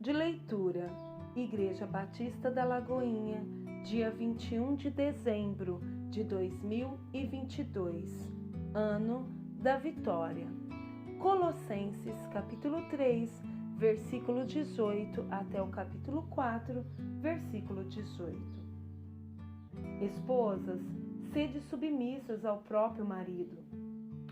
De leitura, Igreja Batista da Lagoinha, dia 21 de dezembro de 2022, ano da vitória. Colossenses capítulo 3, versículo 18 até o capítulo 4, versículo 18. Esposas, sede submissas ao próprio marido,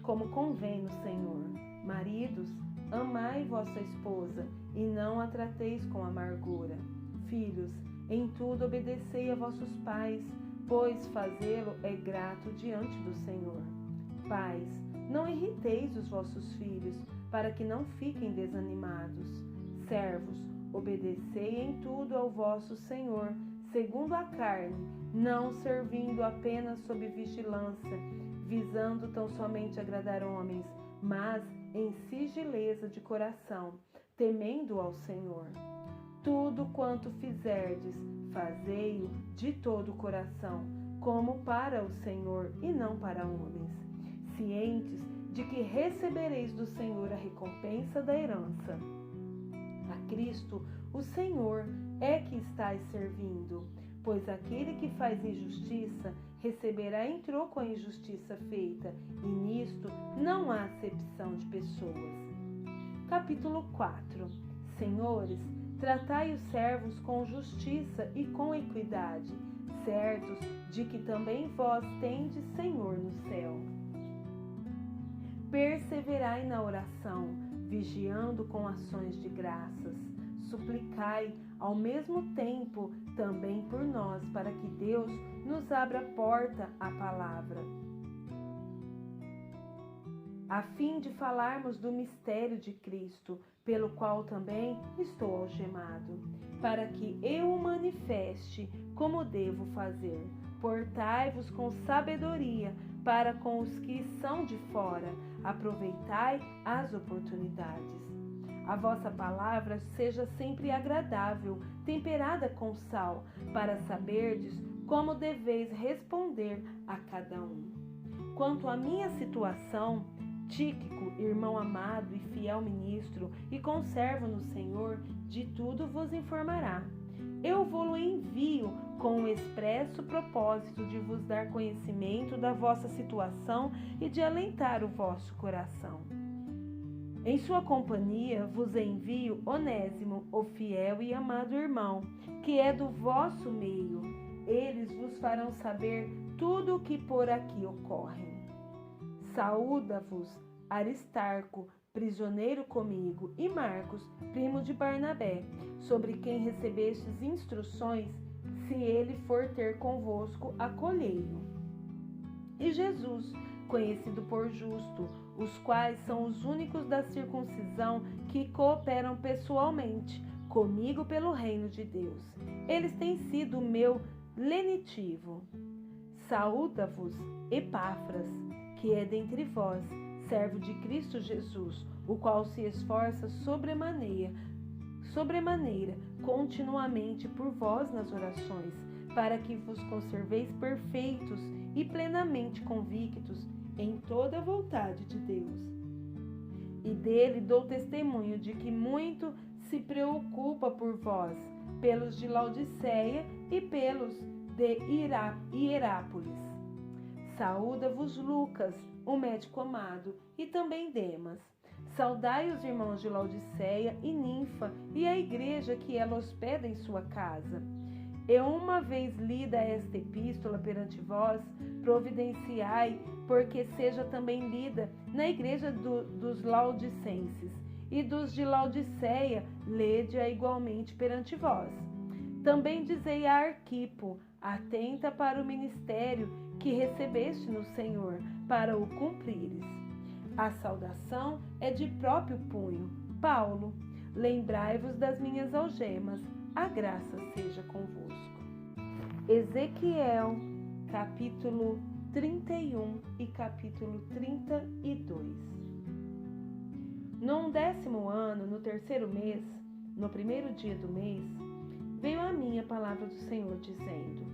como convém no Senhor. Maridos, amai vossa esposa, e não a trateis com amargura. Filhos, em tudo obedecei a vossos pais, pois fazê-lo é grato diante do Senhor. Pais, não irriteis os vossos filhos, para que não fiquem desanimados. Servos, obedecei em tudo ao vosso Senhor, segundo a carne, não servindo apenas sob vigilância, visando tão somente agradar homens, mas em sigileza de coração, temendo ao Senhor. Tudo quanto fizerdes, fazei-o de todo o coração, como para o Senhor e não para homens, cientes de que recebereis do Senhor a recompensa da herança. A Cristo, o Senhor, é que estáis servindo, pois aquele que faz injustiça receberá em troco a injustiça feita, e nisto não há acepção de pessoas. Capítulo 4. Senhores, tratai os servos com justiça e com equidade, certos de que também vós tendes Senhor no céu. Perseverai na oração, vigiando com ações de graças. Suplicai ao mesmo tempo também por nós, para que Deus nos abra a porta à palavra, a fim de falarmos do mistério de Cristo, pelo qual também estou algemado, para que eu o manifeste como devo fazer. Portai-vos com sabedoria para com os que são de fora, aproveitai as oportunidades. A vossa palavra seja sempre agradável, temperada com sal, para saberdes como deveis responder a cada um. Quanto à minha situação, Tíquico, irmão amado e fiel ministro, e conservo no Senhor, de tudo vos informará. Eu vou-lo envio com o expresso propósito de vos dar conhecimento da vossa situação e de alentar o vosso coração. Em sua companhia vos envio Onésimo, o fiel e amado irmão, que é do vosso meio. Eles vos farão saber tudo o que por aqui ocorre. Saúda-vos Aristarco, prisioneiro comigo, e Marcos, primo de Barnabé, sobre quem recebestes instruções, se ele for ter convosco, acolhei-o. E Jesus, conhecido por justo, os quais são os únicos da circuncisão que cooperam pessoalmente comigo pelo reino de Deus. Eles têm sido o meu lenitivo. Saúda-vos Epáfras, que é dentre vós, servo de Cristo Jesus, o qual se esforça sobremaneira, continuamente por vós nas orações, para que vos conserveis perfeitos e plenamente convictos em toda a vontade de Deus. E dele dou testemunho de que muito se preocupa por vós, pelos de Laodiceia e pelos de Hierápolis. Saúda-vos Lucas, o médico amado, e também Demas. Saudai os irmãos de Laodiceia e Ninfa e a igreja que ela hospeda em sua casa. Eu, uma vez lida esta epístola perante vós, providenciai, porque seja também lida na igreja dos Laodicenses, e dos de Laodiceia, lede-a igualmente perante vós. Também dizei a Arquipo, atenta para o ministério que recebeste no Senhor, para o cumprires. A saudação é de próprio punho. Paulo, lembrai-vos das minhas algemas, a graça seja convosco. Ezequiel, capítulo 31 e capítulo 32. No 10º ano, no 3º mês, no 1º dia do mês, veio a mim a palavra do Senhor, dizendo: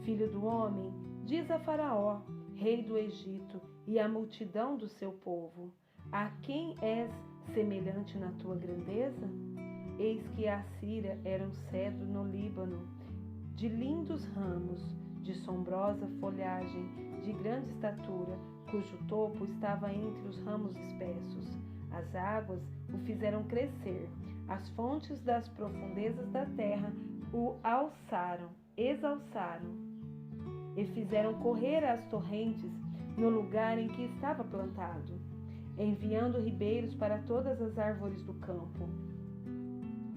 Filho do homem, diz a Faraó, rei do Egito, e à multidão do seu povo: a quem és semelhante na tua grandeza? Eis que a Assíria era um cedro no Líbano, de lindos ramos, de sombrosa folhagem, de grande estatura, cujo topo estava entre os ramos espessos. As águas o fizeram crescer, as fontes das profundezas da terra o exalçaram, e fizeram correr as torrentes no lugar em que estava plantado, enviando ribeiros para todas as árvores do campo.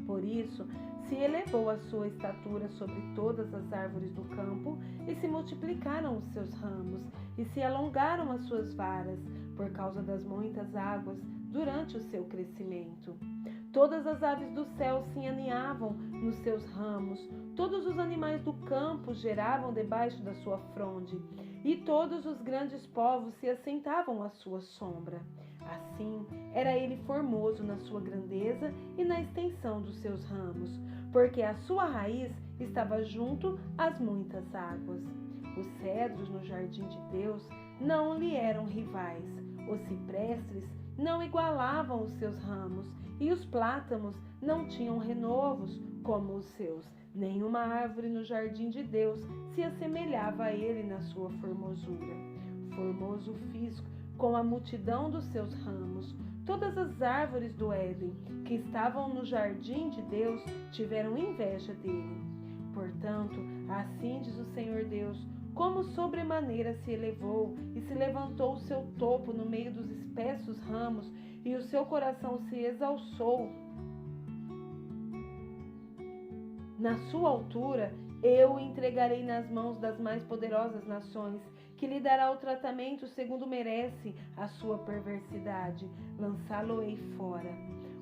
Por isso, se elevou a sua estatura sobre todas as árvores do campo, e se multiplicaram os seus ramos, e se alongaram as suas varas, por causa das muitas águas durante o seu crescimento. Todas as aves do céu se aninhavam nos seus ramos, todos os animais do campo geravam debaixo da sua fronde, e todos os grandes povos se assentavam à sua sombra. Assim, era ele formoso na sua grandeza e na extensão dos seus ramos, porque a sua raiz estava junto às muitas águas. Os cedros no jardim de Deus não lhe eram rivais, os ciprestes não igualavam os seus ramos, e os plátãos não tinham renovos como os seus. Nenhuma árvore no jardim de Deus se assemelhava a ele na sua formosura. Formoso fiz com a multidão dos seus ramos. Todas as árvores do Éden que estavam no jardim de Deus tiveram inveja dele. Portanto, assim diz o Senhor Deus: como sobremaneira se elevou e se levantou o seu topo no meio dos espessos ramos, e o seu coração se exalçou na sua altura, eu o entregarei nas mãos das mais poderosas nações, que lhe dará o tratamento segundo merece a sua perversidade. Lançá-lo-ei fora.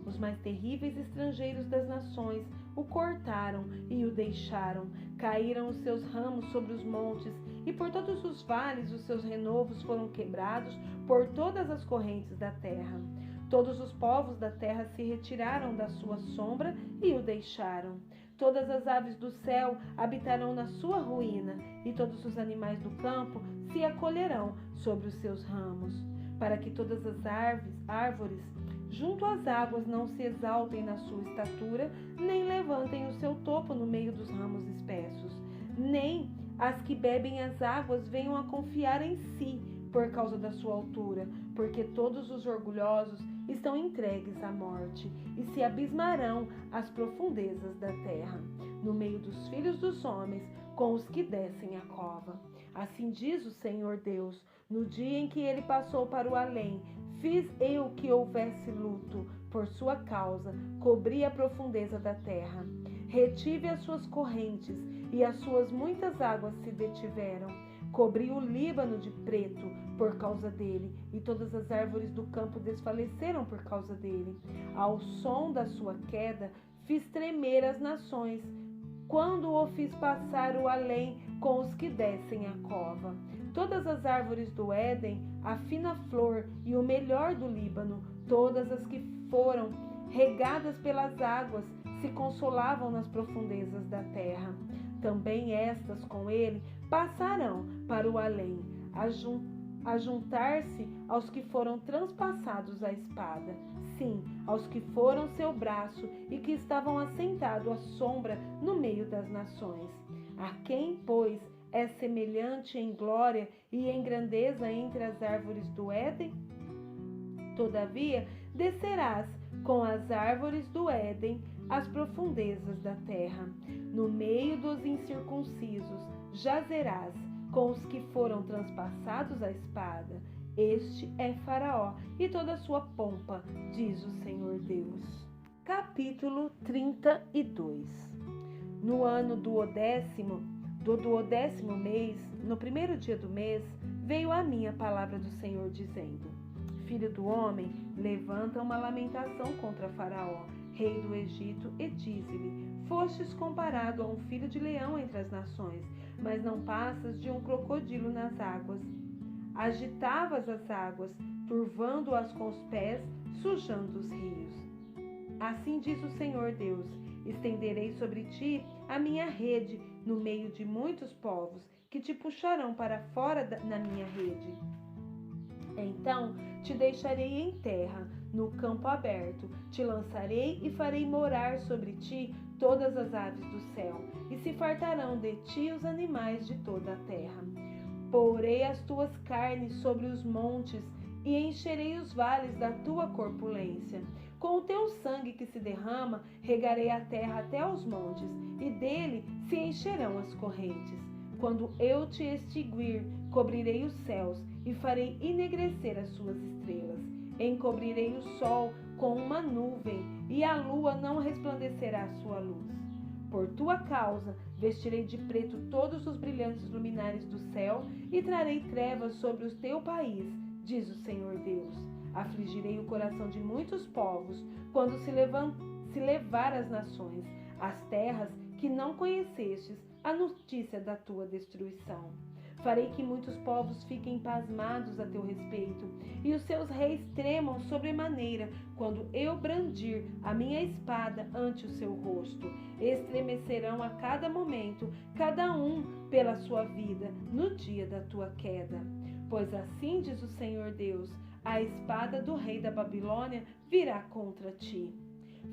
Os mais terríveis estrangeiros das nações o cortaram e o deixaram. Caíram os seus ramos sobre os montes, e por todos os vales os seus renovos foram quebrados por todas as correntes da terra. Todos os povos da terra se retiraram da sua sombra e o deixaram. Todas as aves do céu habitarão na sua ruína, e todos os animais do campo se acolherão sobre os seus ramos, para que todas as árvores junto às águas não se exaltem na sua estatura, nem levantem o seu topo no meio dos ramos espessos, nem as que bebem as águas venham a confiar em si por causa da sua altura, porque todos os orgulhosos estão entregues à morte e se abismarão às profundezas da terra, no meio dos filhos dos homens, com os que descem a cova. Assim diz o Senhor Deus: no dia em que ele passou para o além, fiz eu que houvesse luto por sua causa, cobri a profundeza da terra, retive as suas correntes, e as suas muitas águas se detiveram. Cobri o Líbano de preto por causa dele, e todas as árvores do campo desfaleceram por causa dele. Ao som da sua queda, fiz tremer as nações, quando o fiz passar o além com os que descem a cova. Todas as árvores do Éden, a fina flor e o melhor do Líbano, todas as que foram regadas pelas águas, se consolavam nas profundezas da terra. Também estas com ele passarão para o além, a juntar-se aos que foram transpassados à espada, sim, aos que foram seu braço e que estavam assentados à sombra no meio das nações. A quem, pois, é semelhante em glória e em grandeza entre as árvores do Éden? Todavia, descerás com as árvores do Éden às profundezas da terra. No meio dos incircuncisos jazerás com os que foram transpassados à espada. Este é Faraó e toda a sua pompa, diz o Senhor Deus. Capítulo 32. No ano do duodécimo mês, no primeiro dia do mês, veio a mim a palavra do Senhor, dizendo: Filho do homem, levanta uma lamentação contra Faraó, rei do Egito, e dize-lhe: Fostes comparado a um filho de leão entre as nações, mas não passas de um crocodilo nas águas. Agitavas as águas, turvando-as com os pés, sujando os rios. Assim diz o Senhor Deus: estenderei sobre ti a minha rede no meio de muitos povos, que te puxarão para fora na minha rede. Então te deixarei em terra, no campo aberto. Te lançarei e farei morar sobre ti todas as aves do céu, e se fartarão de ti os animais de toda a terra. Porei as tuas carnes sobre os montes e encherei os vales da tua corpulência. Com o teu sangue que se derrama, regarei a terra até aos montes, e dele se encherão as correntes. Quando eu te extinguir, cobrirei os céus e farei enegrecer as suas estrelas. Encobrirei o sol com uma nuvem, e a lua não resplandecerá a sua luz. Por tua causa, vestirei de preto todos os brilhantes luminares do céu e trarei trevas sobre o teu país, diz o Senhor Deus. Afligirei o coração de muitos povos, quando se levar as nações, as terras que não conhecestes, a notícia da tua destruição. Farei que muitos povos fiquem pasmados a teu respeito, e os seus reis tremam sobremaneira, quando eu brandir a minha espada ante o seu rosto. Estremecerão a cada momento, cada um pela sua vida, no dia da tua queda. Pois assim diz o Senhor Deus, a espada do rei da Babilônia virá contra ti.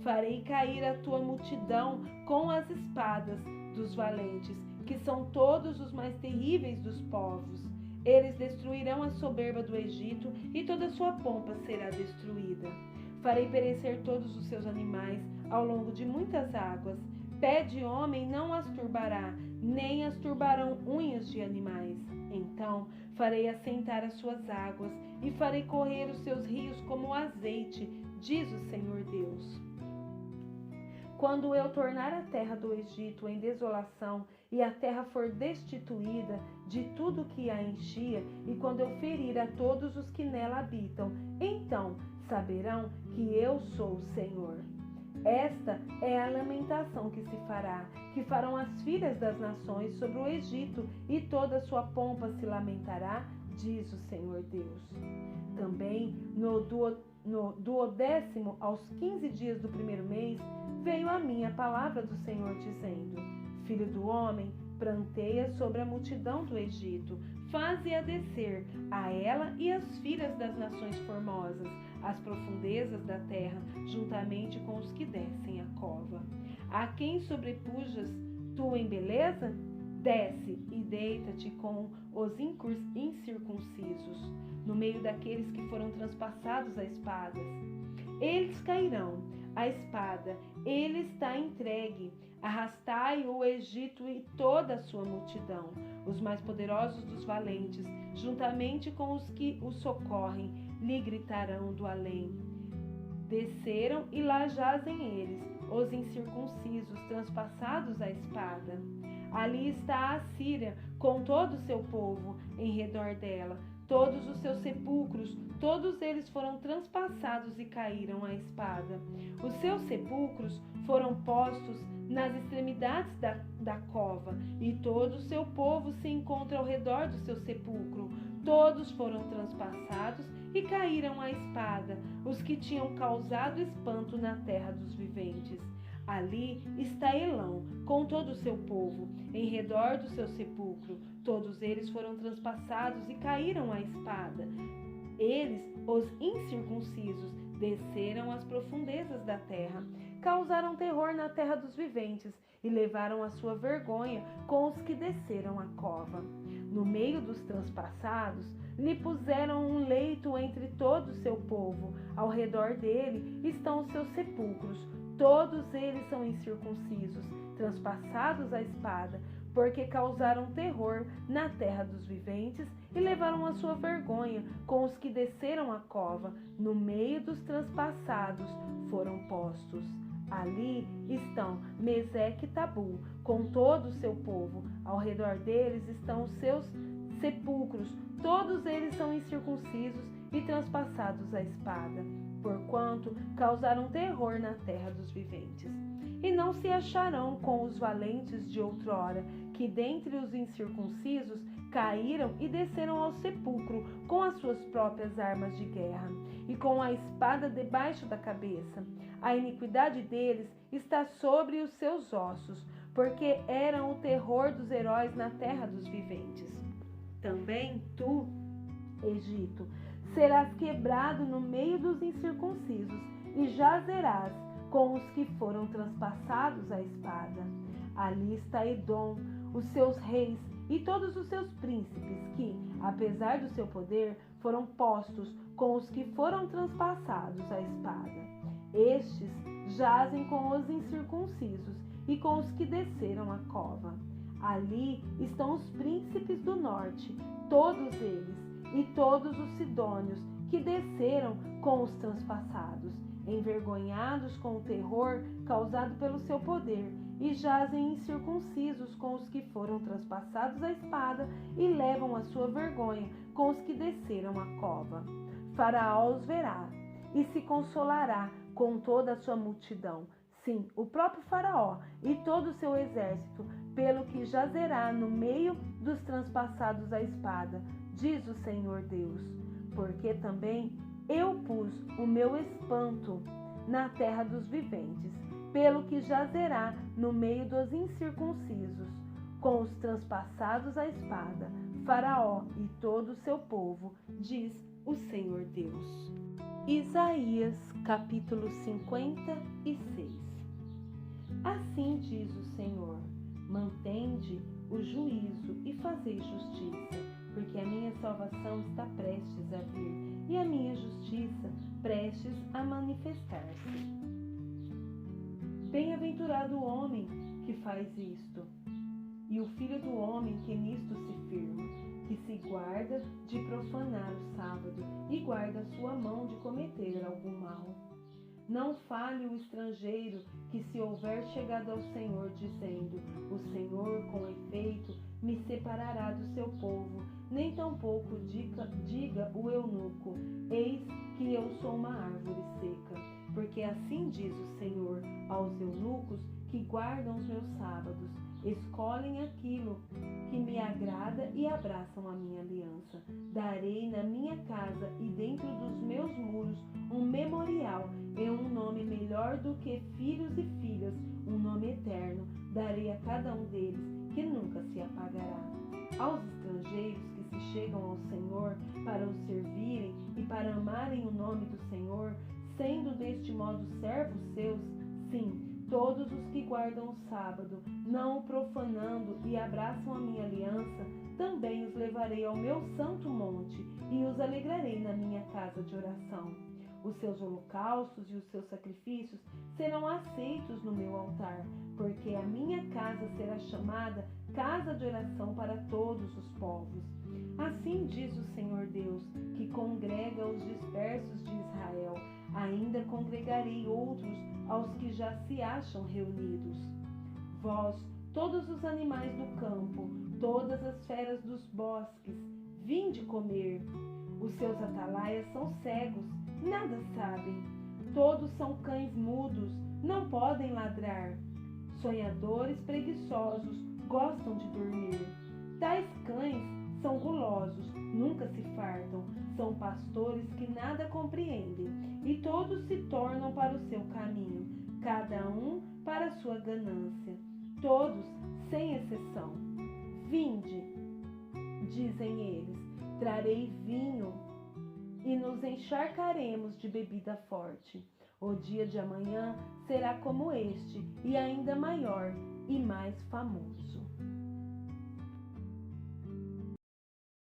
Farei cair a tua multidão com as espadas dos valentes, que são todos os mais terríveis dos povos. Eles destruirão a soberba do Egito, e toda a sua pompa será destruída. Farei perecer todos os seus animais ao longo de muitas águas. Pé de homem não as turbará, nem as turbarão unhas de animais. Então farei assentar as suas águas, e farei correr os seus rios como azeite, diz o Senhor Deus. Quando eu tornar a terra do Egito em desolação, e a terra for destituída de tudo que a enchia, e quando eu ferir a todos os que nela habitam, então saberão que eu sou o Senhor. Esta é a lamentação que se fará, que farão as filhas das nações sobre o Egito, e toda a sua pompa se lamentará, diz o Senhor Deus. Também no 12º aos 15 dias do primeiro mês, veio a mim a palavra do Senhor dizendo: Filho do homem, pranteia sobre a multidão do Egito, faze-a descer, a ela e as filhas das nações formosas, às profundezas da terra, juntamente com os que descem a cova. A quem sobrepujas tu em beleza? Desce e deita-te com os incircuncisos, no meio daqueles que foram transpassados a espadas. Eles cairão, a espada, ele está entregue. Arrastai o Egito e toda a sua multidão, os mais poderosos dos valentes, juntamente com os que o socorrem, lhe gritarão do além. Desceram e lá jazem eles, os incircuncisos, transpassados à espada. Ali está a Síria, com todo o seu povo em redor dela, todos os seus sepulcros, todos eles foram transpassados e caíram à espada. Os seus sepulcros foram postos nas extremidades da cova, e todo o seu povo se encontra ao redor do seu sepulcro. Todos foram transpassados e caíram à espada, os que tinham causado espanto na terra dos viventes. Ali está Elão, com todo o seu povo, em redor do seu sepulcro. Todos eles foram transpassados e caíram à espada. Eles, os incircuncisos, desceram às profundezas da terra, causaram terror na terra dos viventes e levaram a sua vergonha com os que desceram a cova. No meio dos transpassados, lhe puseram um leito entre todo o seu povo. Ao redor dele estão os seus sepulcros. Todos eles são incircuncisos, transpassados à espada, porque causaram terror na terra dos viventes e levaram a sua vergonha com os que desceram a cova. No meio dos transpassados foram postos. Ali estão Meseque e Tabu, com todo o seu povo. Ao redor deles estão os seus sepulcros. Todos eles são incircuncisos e transpassados à espada, porquanto causaram terror na terra dos viventes. E não se acharão com os valentes de outrora, que dentre os incircuncisos caíram e desceram ao sepulcro com as suas próprias armas de guerra, e com a espada debaixo da cabeça. A iniquidade deles está sobre os seus ossos, porque eram o terror dos heróis na terra dos viventes. Também tu, Egito, serás quebrado no meio dos incircuncisos e jazerás com os que foram transpassados à espada. Ali está Edom, os seus reis e todos os seus príncipes que, apesar do seu poder, foram postos com os que foram transpassados à espada. Estes jazem com os incircuncisos e com os que desceram a cova. Ali estão os príncipes do norte, todos eles, e todos os sidônios que desceram com os transpassados, envergonhados com o terror causado pelo seu poder, e jazem incircuncisos com os que foram transpassados à espada e levam a sua vergonha com os que desceram a cova. Faraó os verá e se consolará com toda a sua multidão. Sim, o próprio Faraó e todo o seu exército, pelo que jazerá no meio dos transpassados à espada, diz o Senhor Deus. Porque também eu pus o meu espanto na terra dos viventes, pelo que jazerá no meio dos incircuncisos, com os transpassados à espada, Faraó e todo o seu povo, diz o Senhor Deus. Isaías, capítulo 56. Assim diz o Senhor: mantende o juízo e fazei justiça, porque a minha salvação está prestes a vir, e a minha justiça prestes a manifestar-se. Bem-aventurado o homem que faz isto, e o filho do homem que nisto se firma, que se guarda de profanar o sábado e guarda a sua mão de cometer algum mal. Não fale o estrangeiro que se houver chegado ao Senhor, dizendo: o Senhor, com efeito, me separará do seu povo, nem tampouco diga o eunuco: eis que eu sou uma árvore seca. Porque assim diz o Senhor aos eunucos que guardam os meus sábados, escolhem aquilo que me agrada e abraçam a minha aliança. Darei na minha casa e dentro dos meus muros um memorial e um nome melhor do que filhos e filhas, um nome eterno. Darei a cada um deles, que nunca se apagará. Aos estrangeiros que se chegam ao Senhor para o servirem e para amarem o nome do Senhor, sendo deste modo servos seus, sim, todos os que guardam o sábado, não o profanando e abraçam a minha aliança, também os levarei ao meu santo monte e os alegrarei na minha casa de oração. Os seus holocaustos e os seus sacrifícios serão aceitos no meu altar, porque a minha casa será chamada casa de oração para todos os povos. Assim diz o Senhor Deus, que congrega os dispersos de Israel. Ainda congregarei outros aos que já se acham reunidos. Vós, todos os animais do campo, todas as feras dos bosques, vinde comer. Os seus atalaias são cegos, nada sabem. Todos são cães mudos, não podem ladrar. Sonhadores preguiçosos, gostam de dormir. Tais cães são gulosos, nunca se fartam. São pastores que nada compreendem, e todos se tornam para o seu caminho, cada um para a sua ganância. Todos, sem exceção. Vinde, dizem eles, trarei vinho e nos encharcaremos de bebida forte. O dia de amanhã será como este, e ainda maior e mais famoso.